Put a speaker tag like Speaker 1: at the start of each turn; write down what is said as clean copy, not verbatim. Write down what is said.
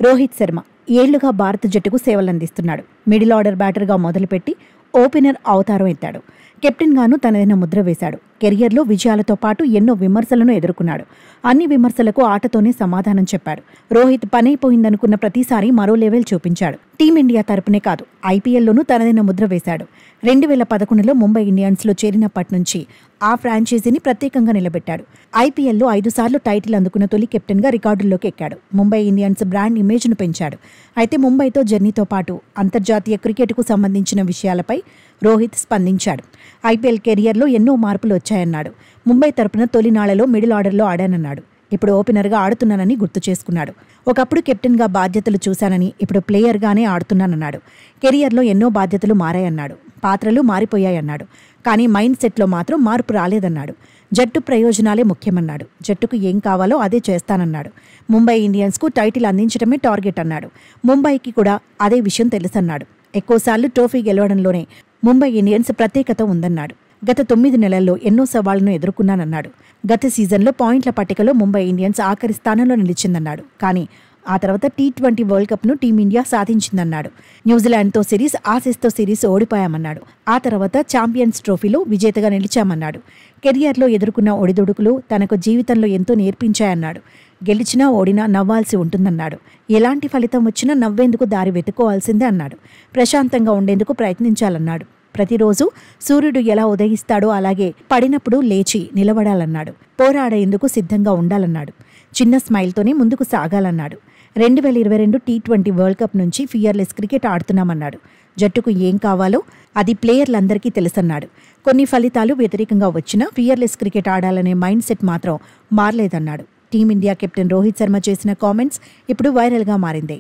Speaker 1: రోహిత్ శర్మ ఏళ్లుగా భారత జట్టుకు సేవలందిస్తున్నాడు. మిడిల్ ఆర్డర్ బ్యాటర్గా మొదలుపెట్టి ఓపెనర్ అవతారం ఎత్తాడు. కెప్టెన్గాను తనదైన ముద్ర వేశాడు. కెరియర్లో విజయాలతో పాటు ఎన్నో విమర్శలను ఎదుర్కొన్నాడు. అన్ని విమర్శలకు ఆటతోనే సమాధానం చెప్పాడు. రోహిత్ పనైపోయిందనుకున్న ప్రతిసారి మరో లెవెల్ చూపించాడు. టీమిండియా తరపునే కాదు, ఐపీఎల్లోనూ తనదైన ముద్ర వేశాడు. 2011లో ముంబై ఇండియన్స్లో చేరినప్పటి నుంచి ఆ ఫ్రాంచైజీని ప్రత్యేకంగా నిలబెట్టాడు. ఐపీఎల్లో 5 సార్లు టైటిల్ అందుకున్న తొలి కెప్టెన్గా రికార్డుల్లోకి ఎక్కాడు. ముంబై ఇండియన్స్ బ్రాండ్ ఇమేజ్ను పెంచాడు. అయితే ముంబైతో జర్నీతో పాటు అంతర్జాతీయ క్రికెట్కు సంబంధించిన విషయాలపై రోహిత్ స్పందించాడు. ఐపీఎల్ కెరియర్లో ఎన్నో మార్పులు వచ్చాయన్నాడు. ముంబై తరపున తొలినాళ్లలో మిడిల్ ఆర్డర్లో ఆడానన్నాడు. ఇప్పుడు ఓపెనర్గా ఆడుతున్నానని గుర్తు చేసుకున్నాడు. ఒకప్పుడు కెప్టెన్గా బాధ్యతలు చూశానని ఇప్పుడు ప్లేయర్గానే ఆడుతున్నానన్నాడు. కెరియర్లో ఎన్నో బాధ్యతలు మారాయన్నాడు. పాత్రలు మారిపోయాయన్నాడు. కానీ మైండ్ సెట్లో మాత్రం మార్పు రాలేదన్నాడు. జట్టు ప్రయోజనాలే ముఖ్యమన్నాడు. జట్టుకు ఏం కావాలో అదే చేస్తానన్నాడు. ముంబై ఇండియన్స్కు టైటిల్ అందించడమే టార్గెట్ అన్నాడు. ముంబైకి కూడా అదే విషయం తెలుసన్నాడు. ఎక్కువసార్లు ట్రోఫీ గెలవడంలోనే ముంబై ఇండియన్స్ ప్రత్యేకత ఉందన్నాడు. గత 9 నెలల్లో ఎన్నో సవాళ్లను ఎదుర్కొన్నానన్నాడు. గత సీజన్లో పాయింట్ల పట్టికలో ముంబై ఇండియన్స్ ఆఖరి స్థానంలో నిలిచిందన్నాడు. కానీ ఆ తర్వాత T20 వరల్డ్ కప్ను టీమిండియా సాధించిందన్నాడు. న్యూజిలాండ్తో సిరీస్, ఆసీస్తో సిరీస్ ఓడిపోయామన్నాడు. ఆ తర్వాత ఛాంపియన్స్ ట్రోఫీలో విజేతగా నిలిచామన్నాడు. కెరియర్లో ఎదుర్కొన్న ఒడిదుడుకులు తనకు జీవితంలో ఎంతో నేర్పించాయన్నాడు. గెలిచినా ఓడినా నవ్వాల్సి ఉంటుందన్నాడు. ఎలాంటి ఫలితం వచ్చినా నవ్వేందుకు దారి వెతుక్కోవాల్సిందే అన్నాడు. ప్రశాంతంగా ఉండేందుకు ప్రయత్నించాలన్నాడు. ప్రతిరోజు సూర్యుడు ఎలా ఉదయిస్తాడో అలాగే పడినప్పుడు లేచి నిలబడాలన్నాడు. పోరాడేందుకు సిద్ధంగా ఉండాలన్నాడు. చిన్న స్మైల్తోనే ముందుకు సాగాలన్నాడు. 2022 T20 వరల్డ్ కప్ నుంచి ఫియర్లెస్ క్రికెట్ ఆడుతున్నామన్నాడు. జట్టుకు ఏం కావాలో అది ప్లేయర్లందరికీ తెలుసన్నాడు. కొన్ని ఫలితాలు వ్యతిరేకంగా వచ్చినా ఫియర్లెస్ క్రికెట్ ఆడాలనే మైండ్ సెట్ మాత్రం మారలేదన్నాడు. టీమిండియా కెప్టెన్ రోహిత్ శర్మ చేసిన కామెంట్స్ ఇప్పుడు వైరల్గా మారింది.